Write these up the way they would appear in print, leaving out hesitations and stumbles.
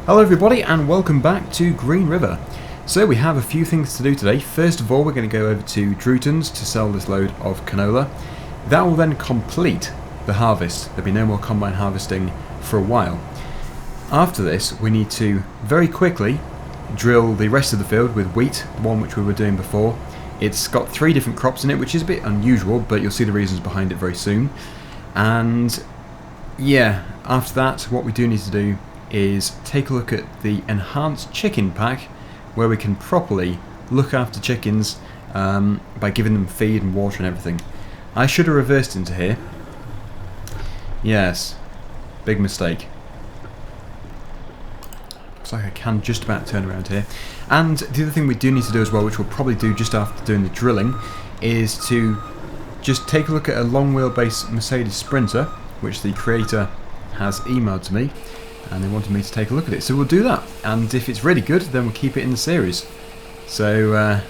Hello everybody and welcome back to GreenRiver. So we have a few things to do today. First of all, we're going to go over to Drewton's to sell this load of canola. That will then complete the harvest. There'll be no more combine harvesting for a while. After this, we need to very quickly drill the rest of the field with wheat, the one which we were doing before. It's got 3 different crops in it, which is a bit unusual, but you'll see the reasons behind it very soon. And yeah, after that, what we do need to do is take a look at the enhanced chicken pack, where we can properly look after chickens by giving them feed and water and everything. I should have reversed into here. Yes, big mistake. Looks like I can just about turn around here. And the other thing we do need to do as well, which we'll probably do just after doing the drilling, is to just take a look at a Long-Wheelbase Mercedes Sprinter, which the creator has emailed to me, and they wanted me to take a look at it, so we'll do that. And if it's really good, then we'll keep it in the series. So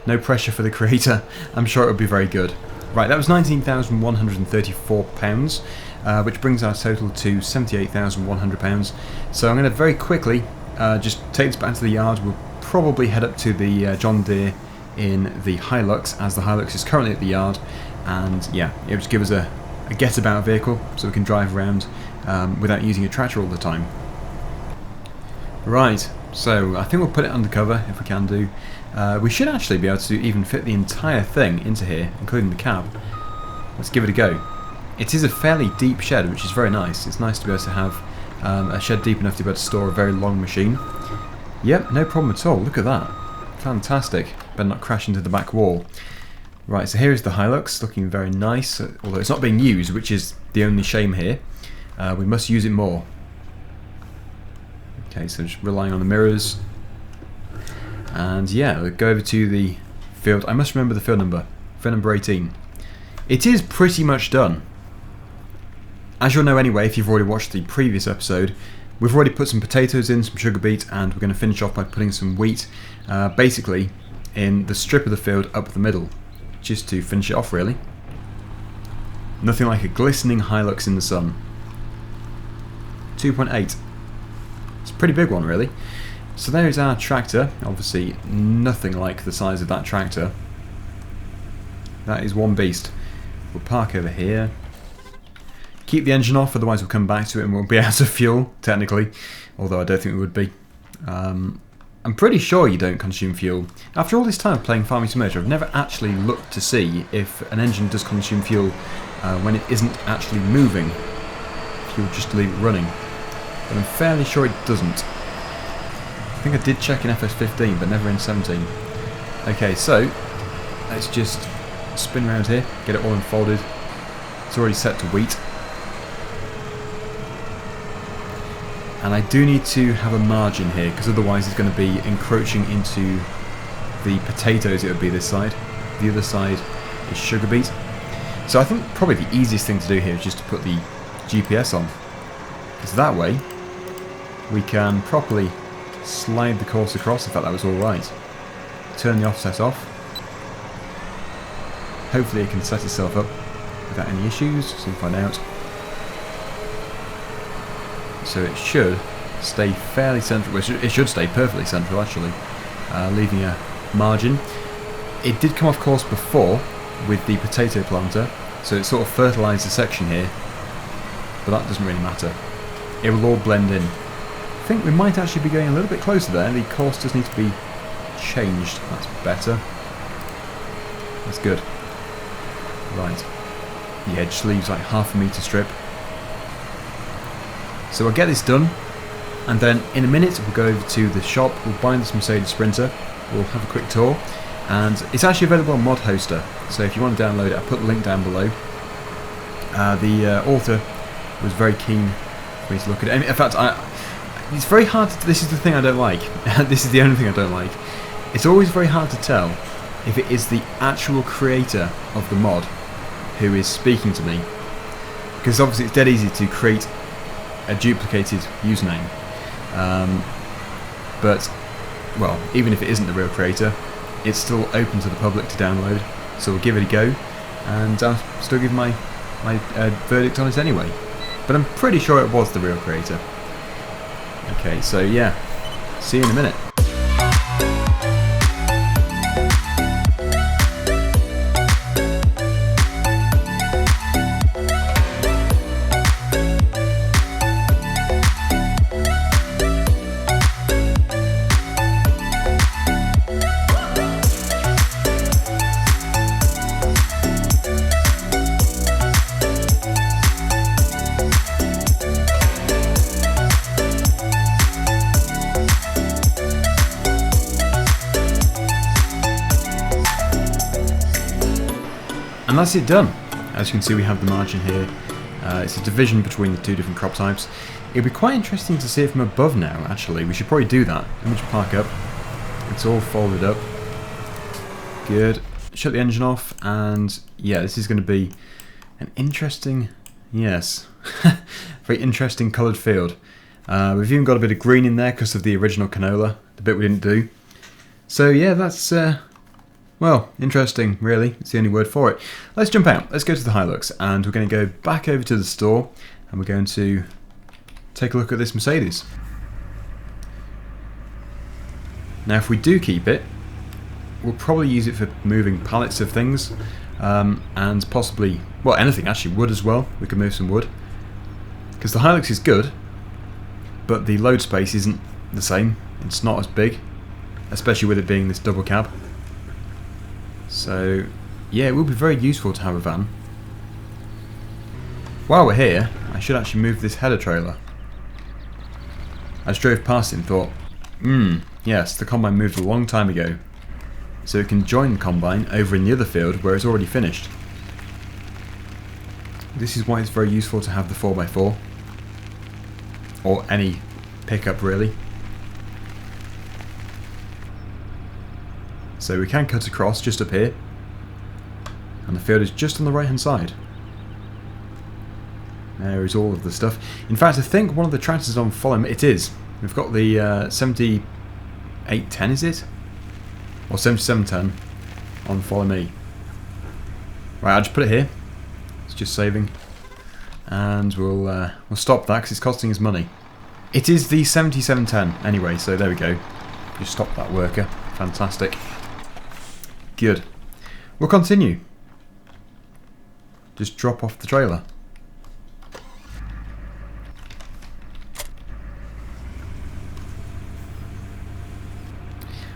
no pressure for the creator, I'm sure it'll be very good. Right, that was £19,134, which brings our total to £78,100. So I'm going to very quickly just take this back to the yard. We'll probably head up to the John Deere in the Hilux, as the Hilux is currently at the yard, and yeah, it'll just give us a get-about vehicle so we can drive around without using a tractor all the time. Right, so I think we'll put it undercover if we can do. We should actually be able to even fit the entire thing into here, including the cab. Let's give it a go. It is a fairly deep shed, which is very nice. It's nice to be able to have a shed deep enough to be able to store a very long machine. Yep, no problem at all. Look at that. Fantastic. Better not crash into the back wall. Right, so here is the Hilux, looking very nice, although it's not being used, which is the only shame here. We must use it more. Okay, so just relying on the mirrors. And yeah, we'll go over to the field. I must remember the field number 18. It is pretty much done. As you'll know anyway, if you've already watched the previous episode, we've already put some potatoes in, some sugar beet, and we're going to finish off by putting some wheat, basically in the strip of the field up the middle, just to finish it off really. Nothing like a glistening Hilux in the sun. 2.8. It's a pretty big one really. So there's our tractor, obviously nothing like the size of that tractor. That is one beast. We'll park over here. Keep the engine off, otherwise we'll come back to it and we'll be out of fuel, technically. Although I don't think we would be. I'm pretty sure you don't consume fuel. After all this time playing Farming Simulator, I've never actually looked to see if an engine does consume fuel when it isn't actually moving. If you just leave it running. But I'm fairly sure it doesn't. I think I did check in FS15, but never in 17. Okay, so let's just spin around here, get it all unfolded. It's already set to wheat. And I do need to have a margin here, because otherwise it's going to be encroaching into the potatoes. It would be this side. The other side is sugar beet. So I think probably the easiest thing to do here is just to put the GPS on, because that way we can properly slide the course across. In fact, that was alright. Turn the offset off. Hopefully it can set itself up without any issues, so we'll find out. So it should stay fairly central. It should stay perfectly central actually, leaving a margin. It did come off course before with the potato planter, so it sort of fertilised the section here, but that doesn't really matter. It will all blend in. I think we might actually be going a little bit closer there. The course does need to be changed. That's better. That's good. Right. The edge leaves like ½ metre strip. So we'll get this done, and then in a minute we'll go over to the shop, we'll buy this Mercedes Sprinter, we'll have a quick tour, and it's actually available on Mod Hoster, so if you want to download it, I'll put the link down below. The author was very keen for me to look at it. In fact, it's very hard to, this is the thing I don't like, this is the only thing I don't like. It's always very hard to tell if it is the actual creator of the mod who is speaking to me, because obviously it's dead easy to create a duplicated username, but well, even if it isn't the real creator, it's still open to the public to download, so we'll give it a go, and I'll still give my verdict on it anyway. But I'm pretty sure it was the real creator. Okay, so yeah, see you in a minute. And that's it done. As you can see, we have the margin here. It's a division between the two different crop types. It'd be quite interesting to see it from above now, actually. We should probably do that. Let me just park up. It's all folded up. Good. Shut the engine off, and yeah, this is going to be an interesting, yes, very interesting coloured field. We've even got a bit of green in there because of the original canola, the bit we didn't do. So yeah, that's well, interesting, really. It's the only word for it. Let's jump out. Let's go to the Hilux, and we're going to go back over to the store, and we're going to take a look at this Mercedes. Now, if we do keep it, we'll probably use it for moving pallets of things, and possibly, well, anything actually, wood as well. We can move some wood. Because the Hilux is good, but the load space isn't the same. It's not as big, especially with it being this double cab. So, yeah, it will be very useful to have a van. While we're here, I should actually move this header trailer. I just drove past it and thought, yes, the combine moved a long time ago. So it can join the combine over in the other field where it's already finished. This is why it's very useful to have the 4x4. Or any pickup, really. So we can cut across just up here, and the field is just on the right hand side. There is all of the stuff. In fact, I think one of the tractors on follow me, it is. We've got the 7810, is it? Or 7710 on follow me. Right, I'll just put it here. It's just saving, and we'll stop that because it's costing us money. It is the 7710 anyway, so there we go. Just stop that worker. Fantastic. Good. We'll continue. Just drop off the trailer.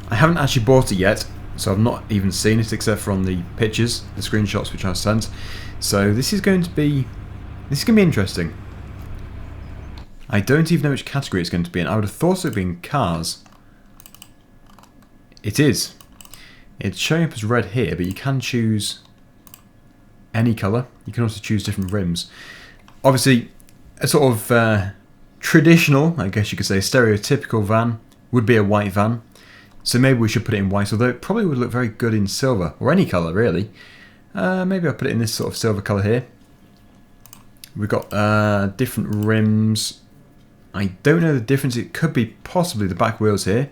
I haven't actually bought it yet, so I've not even seen it except for on the pictures, the screenshots which I sent. So this is going to be interesting. I don't even know which category it's going to be in. I would have thought it would be in cars. It is. It's showing up as red here, but you can choose any colour. You can also choose different rims. Obviously, a sort of traditional, I guess you could say, stereotypical van would be a white van. So maybe we should put it in white, although it probably would look very good in silver, or any colour really. Maybe I'll put it in this sort of silver colour here. We've got different rims. I don't know the difference. It could be possibly the back wheels here.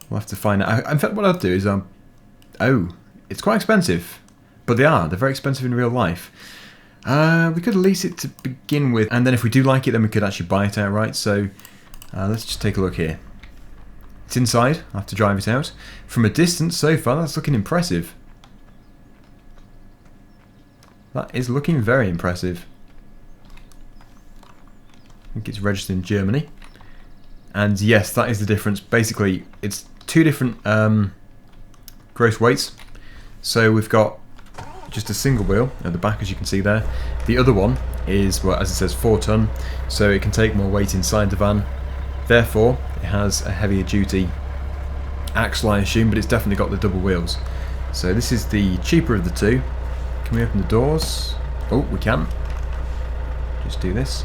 We'll have to find out. In fact, what I'll do is, oh, it's quite expensive. But they're very expensive in real life. We could lease it to begin with, and then if we do like it, then we could actually buy it outright. So let's just take a look here. It's inside. I'll have to drive it out. From a distance, so far, that's looking impressive. That is looking very impressive. I think it's registered in Germany. And yes, that is the difference. Basically, it's two different gross weights. So we've got just a single wheel at the back, as you can see there. The other one is, well, as it says, 4 ton, so it can take more weight inside the van. Therefore, it has a heavier duty axle, I assume, but it's definitely got the double wheels. So this is the cheaper of the two. Can we open the doors? Oh, we can. Just do this.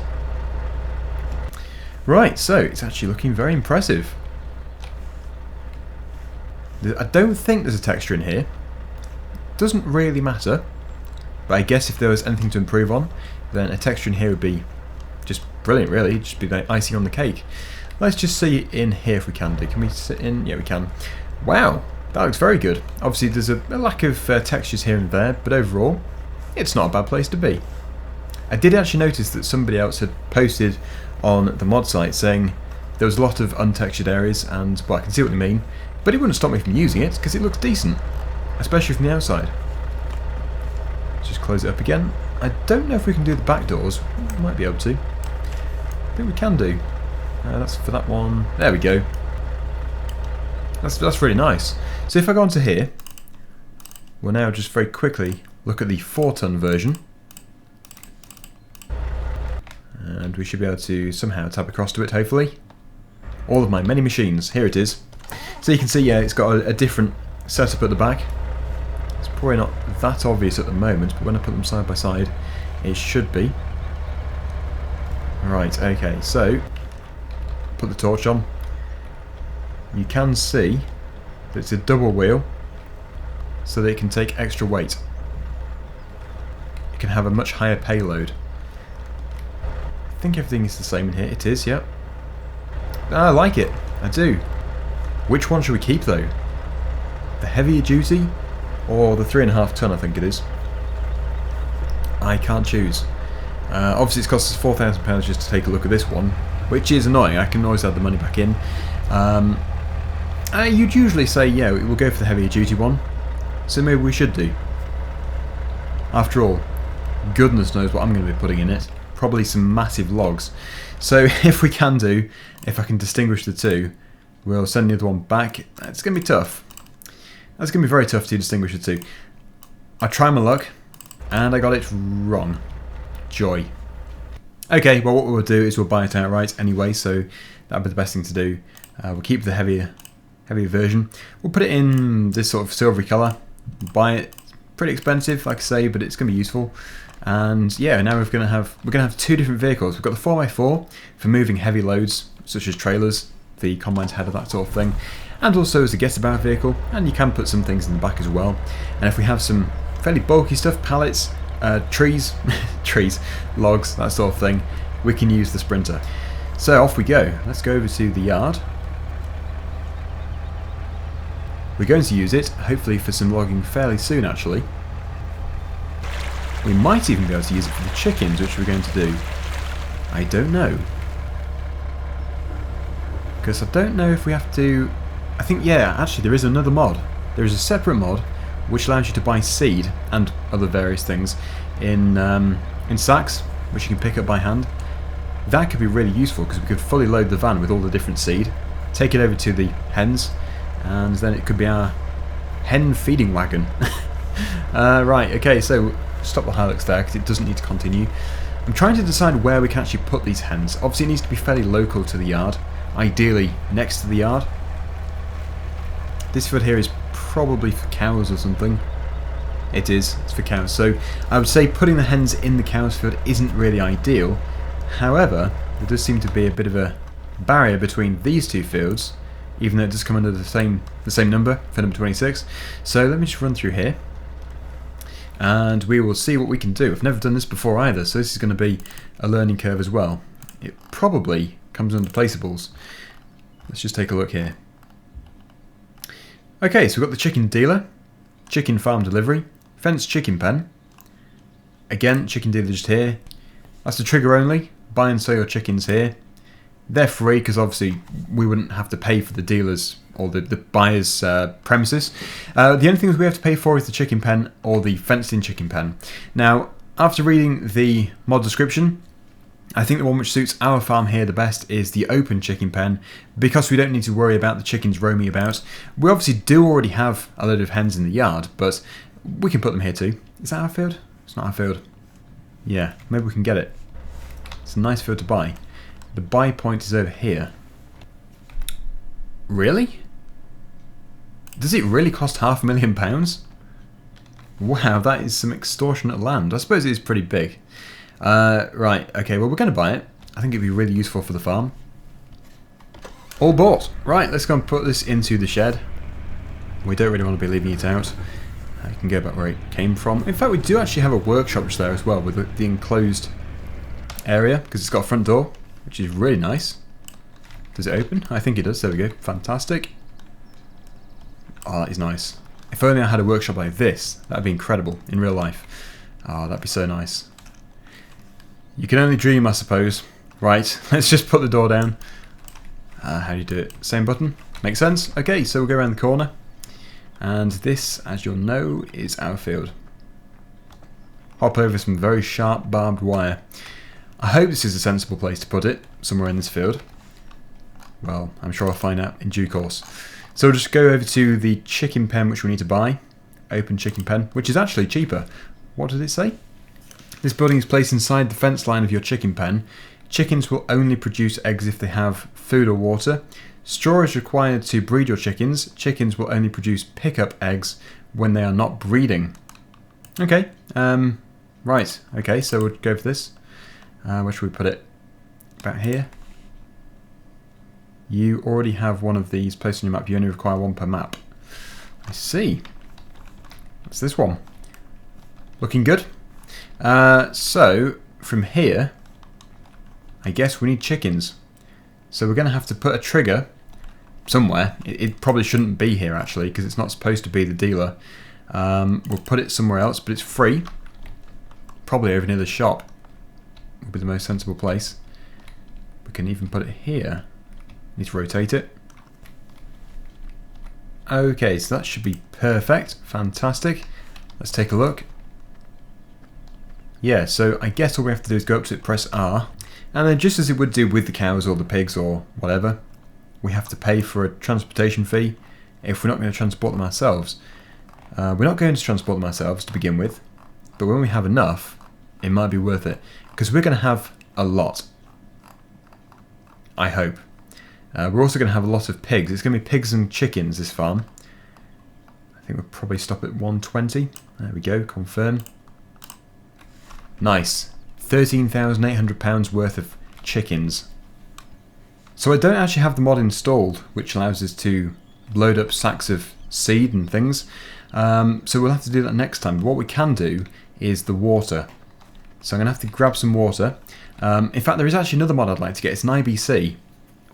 Right, so it's actually looking very impressive. I don't think there's a texture in here. Doesn't really matter, but I guess if there was anything to improve on, then a texture in here would be just brilliant, really. It'd just be the icing on the cake. Let's just see in here if we can do. Can we sit in? Yeah, we can. Wow, that looks very good. Obviously, there's a lack of textures here and there, but overall, it's not a bad place to be. I did actually notice that somebody else had posted on the mod site saying there was a lot of untextured areas, and well, I can see what you mean, but it wouldn't stop me from using it because it looks decent, especially from the outside. Let's just close it up again. I don't know if we can do the back doors. We might be able to. I think we can do. That's for that one. There we go. That's really nice. So if I go onto here, we'll now just very quickly look at the 4-ton version. And we should be able to somehow tap across to it, hopefully. All of my many machines. Here it is. So you can see, yeah, it's got a different setup at the back. It's probably not that obvious at the moment, but when I put them side by side, it should be. Right, okay, so put the torch on. You can see that it's a double wheel, so that it can take extra weight. It can have a much higher payload. I think everything is the same in here. It is, yep. I like it. I do. Which one should we keep though? The heavier duty or the 3.5 ton, I think it is. I can't choose. Obviously it's cost us £4,000 just to take a look at this one, which is annoying. I can always add the money back in. You'd usually say, yeah, we'll go for the heavier duty one, so maybe we should do. After all, goodness knows what I'm going to be putting in it. Probably some massive logs. So if we can do, if I can distinguish the two, we'll send the other one back. It's going to be tough. That's going to be very tough to distinguish the two. I tried my luck, and I got it wrong. Joy. Okay, well what we'll do is we'll buy it outright anyway, so that'll be the best thing to do. We'll keep the heavier version. We'll put it in this sort of silvery colour. Buy it. Pretty expensive, like I say, but it's going to be useful. And yeah, now we're going to have two different vehicles. We've got the 4x4 for moving heavy loads, such as trailers, the combine's header, that sort of thing, and also as a get-about vehicle. And you can put some things in the back as well. And if we have some fairly bulky stuff, pallets, trees, logs, that sort of thing, we can use the Sprinter. So off we go. Let's go over to the yard. We're going to use it, hopefully for some logging fairly soon actually. We might even be able to use it for the chickens, which we're going to do. I don't know. Because I don't know if we have to... I think, yeah, actually there is another mod. There is a separate mod which allows you to buy seed and other various things in sacks, which you can pick up by hand. That could be really useful because we could fully load the van with all the different seed, take it over to the hens, and then it could be our hen feeding wagon. Right, okay, so stop the Hilux there because it doesn't need to continue. I'm trying to decide where we can actually put these hens. Obviously it needs to be fairly local to the yard, ideally next to the yard. This field here is probably for cows or something. It is, it's for cows. So I would say putting the hens in the cows field isn't really ideal. However, there does seem to be a bit of a barrier between these two fields, even though it does come under the same number, for number 26. So let me just run through here, and we will see what we can do. I've never done this before either, so this is going to be a learning curve as well. It probably comes under placeables. Let's just take a look here. Okay, so we've got the chicken dealer, chicken farm delivery, fenced chicken pen. Again, chicken dealer just here. That's the trigger only. Buy and sell your chickens here. They're free because obviously we wouldn't have to pay for the dealers or the buyer's premises. The only things we have to pay for is the chicken pen or the fenced-in chicken pen. Now, after reading the mod description, I think the one which suits our farm here the best is the open chicken pen, because we don't need to worry about the chickens roaming about. We obviously do already have a load of hens in the yard, but we can put them here too. Is that our field? It's not our field. Yeah, maybe we can get it. It's a nice field to buy. The buy point is over here. Really? Does it really cost £500,000? Wow, that is some extortionate land. I suppose it is pretty big. Right, okay, well we're going to buy it. I think it'd be really useful for the farm. All bought. Right, let's go and put this into the shed. We don't really want to be leaving it out. You can go back where it came from. In fact, we do actually have a workshop just there as well, with the enclosed area, because it's got a front door, which is really nice. Does it open? I think it does. There we go. Fantastic. Oh, that is nice. If only I had a workshop like this, that would be incredible in real life. Oh, that'd be so nice. You can only dream, I suppose. Right, let's just put the door down. How do you do it? Same button? Makes sense? Okay, so we'll go around the corner. And this, as you'll know, is our field. Hop over some very sharp barbed wire. I hope this is a sensible place to put it, somewhere in this field. Well, I'm sure I'll find out in due course. So we'll just go over to the chicken pen which we need to buy. Open chicken pen, which is actually cheaper. What did it say? This building is placed inside the fence line of your chicken pen. Chickens will only produce eggs if they have food or water. Straw is required to breed your chickens. Chickens will only produce pickup eggs when they are not breeding. Okay, right, okay, so we'll go for this. Where should we put it? About here. You already have one of these placed on your map. You only require one per map. I see. What's this one? Looking good. So, from here, I guess we need chickens. So we're going to have to put a trigger somewhere. It probably shouldn't be here, actually, because it's not supposed to be the dealer. We'll put it somewhere else, but it's free. Probably over near the shop would be the most sensible place. We can even put it here. Need to rotate it. Okay, so that should be perfect. Fantastic. Let's take a look. Yeah, so I guess all we have to do is go up to it, press R, and then just as it would do with the cows or the pigs or whatever, we have to pay for a transportation fee if we're not going to transport them ourselves. We're not going to transport them ourselves to begin with, but when we have enough, it might be worth it, because we're going to have a lot. I hope. We're also going to have a lot of pigs. It's going to be pigs and chickens, this farm. I think we'll probably stop at 120. There we go, confirm. Nice. £13,800 worth of chickens. So I don't actually have the mod installed, which allows us to load up sacks of seed and things. So we'll have to do that next time. But what we can do is the water. So I'm going to have to grab some water. In fact, there is actually another mod I'd like to get. It's an IBC,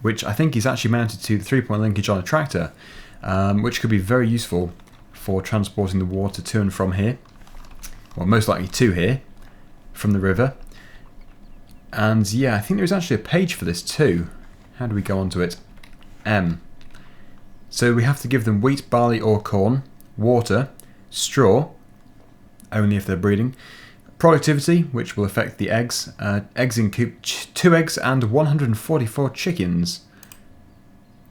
which I think is actually mounted to the 3-point linkage on a tractor, which could be very useful for transporting the water to and from here. Well, most likely to here, from the river. And yeah, I think there's actually a page for this too. How do we go onto it? M. So we have to give them wheat, barley or corn, water, straw, only if they're breeding, productivity, which will affect the eggs, eggs in coop, 2 eggs and 144 chickens.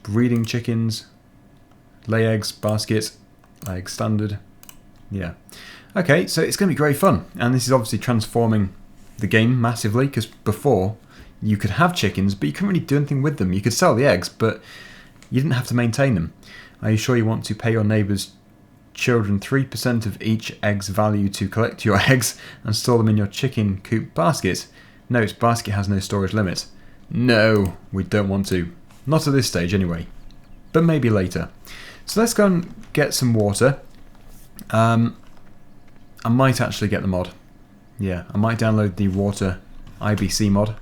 Breeding chickens, lay eggs, basket, egg standard. Yeah. Okay, so it's going to be great fun, and this is obviously transforming the game massively, because before you could have chickens, but you couldn't really do anything with them. You could sell the eggs, but you didn't have to maintain them. Are you sure you want to pay your neighbour's children 3% of each egg's value to collect your eggs and store them in your chicken coop basket? No, its basket has no storage limit. No, we don't want to. Not at this stage anyway, but maybe later. So let's go and get some water. I might actually get the mod. Yeah, I might download the Water IBC mod.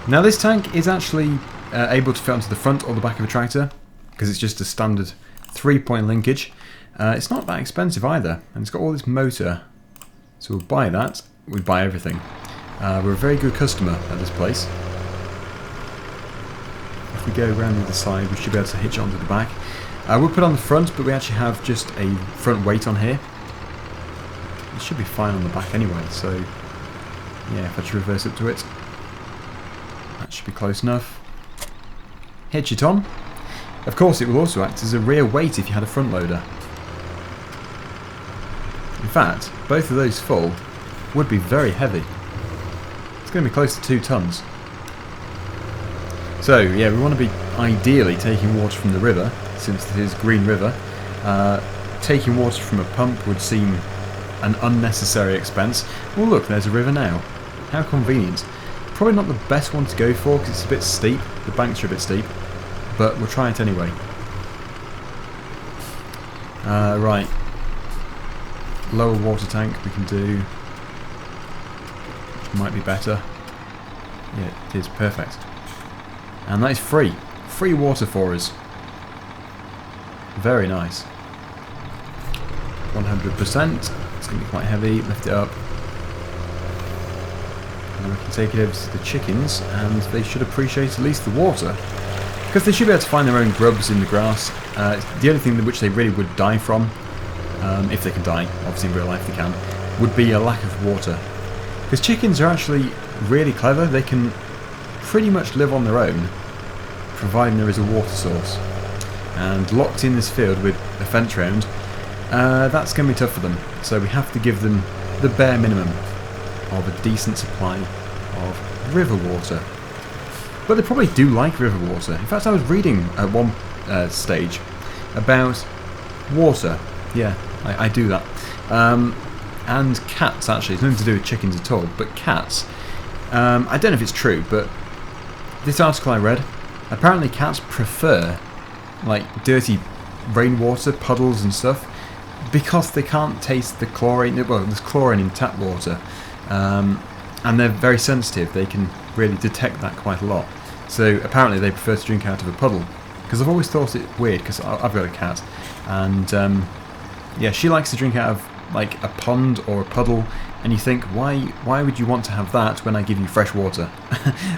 Now this tank is actually able to fit onto the front or the back of a tractor, because it's just a standard 3-point linkage. It's not that expensive either, and it's got all this motor. So we'll buy that. We buy everything. We're a very good customer at this place. If we go around the other side, we should be able to hitch it onto the back. We'll put it on the front, but we actually have just a front weight on here. It should be fine on the back anyway, so yeah, if I just reverse up to it, that should be close enough. Hitch it on. Of course, it will also act as a rear weight if you had a front loader. In fact, both of those full would be very heavy. It's going to be close to 2 tons. So yeah, we want to be ideally taking water from the river, since it is GreenRiver. Taking water from a pump would seem an unnecessary expense. Well look, there's a river now. How convenient. Probably not the best one to go for because it's a bit steep. The banks are a bit steep. But we'll try it anyway. Right. Lower water tank we can do. Which might be better. Yeah, it is. Perfect. And that is free. Free water for us. Very nice. 100%. It's going to be quite heavy. Lift it up. And then we can take it over to the chickens, and they should appreciate at least the water. because they should be able to find their own grubs in the grass. The only thing which they really would die from, if they can die, obviously in real life they can, would be a lack of water. Because chickens are actually really clever. They can pretty much live on their own, providing there is a water source. And locked in this field with a fence round, that's going to be tough for them. So we have to give them the bare minimum of a decent supply of river water. But they probably do like river water. In fact, I was reading at one stage about water. Yeah, I do that. And cats, actually. It's nothing to do with chickens at all, but cats. I don't know if it's true, but this article I read, apparently cats prefer like dirty rainwater, puddles and stuff, because they can't taste the chlorine. Well, there's chlorine in tap water, and they're very sensitive. They can really detect that quite a lot. So apparently they prefer to drink out of a puddle. Because I've always thought it weird, because I've got a cat, and yeah, she likes to drink out of like a pond or a puddle, and you think, why would you want to have that when I give you fresh water?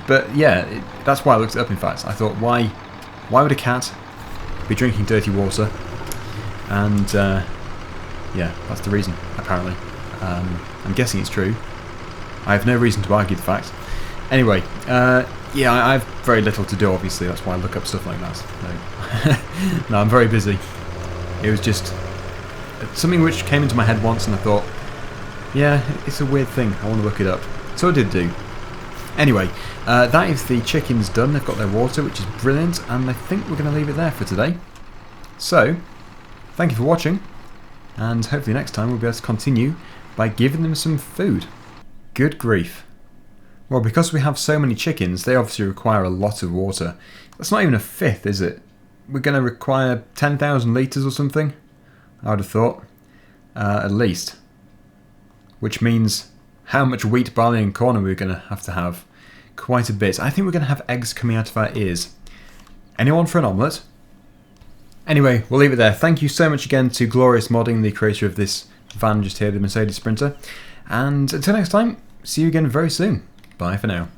But yeah, that's why I looked it up. In fact, I thought, why would a cat be drinking dirty water? And yeah, that's the reason, apparently. I'm guessing it's true. I have no reason to argue the fact. Anyway, yeah, I have very little to do, obviously. That's why I look up stuff like that. So, no, I'm very busy. It was just something which came into my head once, and I thought, yeah, it's a weird thing. I want to look it up. So I did do. Anyway, that is the chickens done. They've got their water, which is brilliant, and I think we're going to leave it there for today. So, thank you for watching, and hopefully next time we'll be able to continue by giving them some food. Good grief. Well, because we have so many chickens, they obviously require a lot of water. That's not even a fifth, is it? We're going to require 10,000 litres or something, I would have thought, at least. Which means how much wheat, barley and corn are we going to have? Quite a bit. I think we're going to have eggs coming out of our ears. Anyone for an omelette? Anyway, we'll leave it there. Thank you so much again to Glorious Modding, the creator of this van just here, the Mercedes Sprinter. And until next time, see you again very soon. Bye for now.